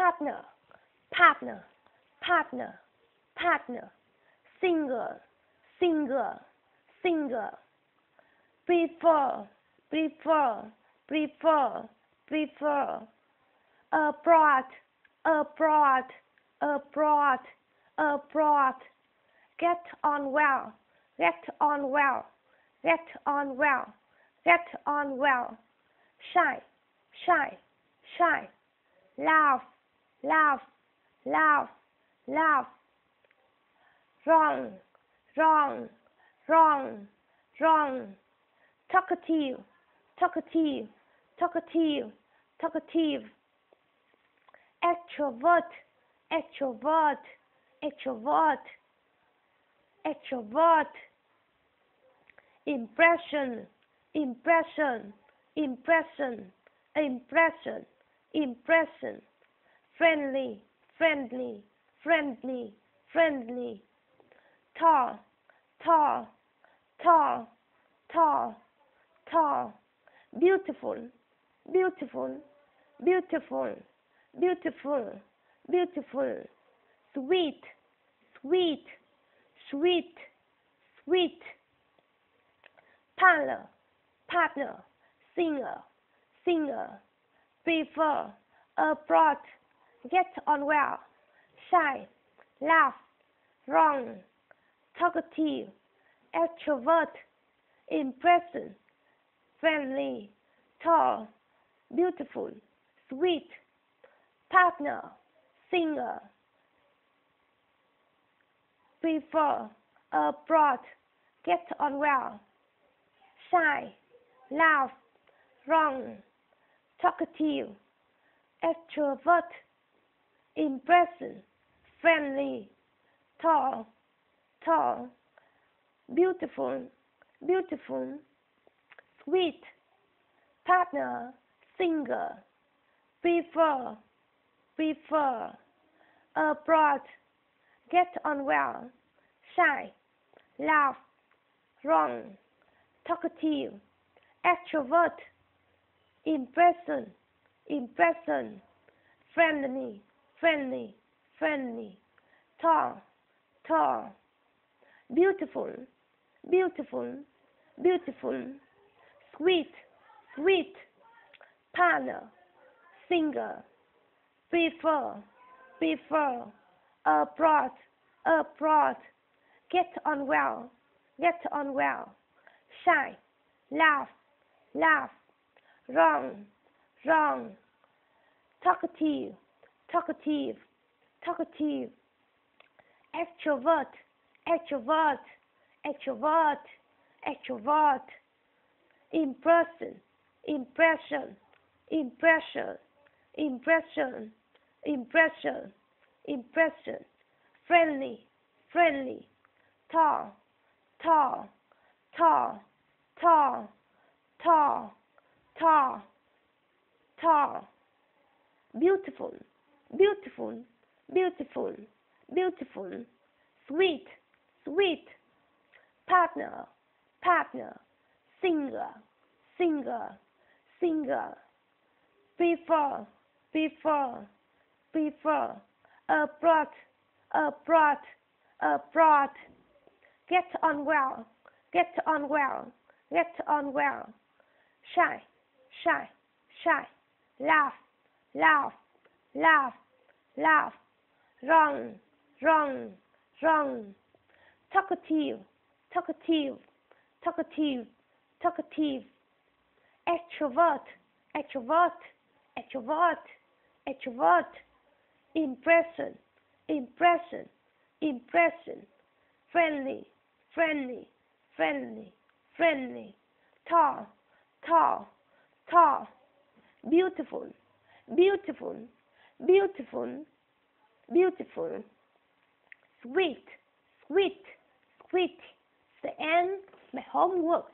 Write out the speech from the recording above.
partner, partner, partner, partner, singer, singer, singer, prefer, prefer, prefer, prefer, abroad, abroad, abroad, abroad, get on well, get on well, get on well, get on well, shy, shy, shy, laugh, laugh, laugh, laugh, wrong, wrong, wrong, wrong, talkative, talkative, talkative, talkative, extrovert, extrovert, extrovert, extrovert, impression, impression, impression, impression, impression, friendly, friendly, friendly, friendly, tall, tall, tall, tall, tall, beautiful, beautiful, beautiful, beautiful, beautiful, sweet, sweet, sweet, sweet, partner, partner, singer, singer, prefer, abroad, get on well, shy, laugh, wrong, talkative, extrovert, impression, friendly, tall, beautiful, sweet, partner, singer, prefer, abroad, get on well, shy, laugh, wrong, talkative, extrovert, impression, friendly, tall, tall, beautiful, beautiful, sweet, partner, singer, prefer, prefer, abroad, get on well, shy, laugh, wrong, talkative, extrovert, impression, impression, friendly, friendly, friendly, tall, tall, beautiful, beautiful, beautiful, sweet, sweet, partner, singer, prefer, prefer, abroad, abroad, get on well, shy, laugh, laugh, wrong, wrong, talkative, talkative, talkative, extrovert, extrovert, extrovert, extrovert, impression, impression, impression, impression, impression, impression, friendly, friendly, tall, tall, tall, tall, tall, tall, tall, beautiful, beautiful, beautiful, beautiful, sweet, sweet, partner, partner, singer, singer, singer, prefer, prefer, prefer, abroad, abroad, abroad, get on well, get on well, get on well, shy, shy, shy, laugh, laugh, laugh, laugh, wrong, wrong, wrong, talkative, talkative, talkative, talkative, extrovert, extrovert, extrovert, extrovert, impression, impression, impression, friendly, friendly, friendly, friendly, tall, tall, tall, beautiful, beautiful, beautiful, beautiful, sweet, sweet, sweet. The end, my homework.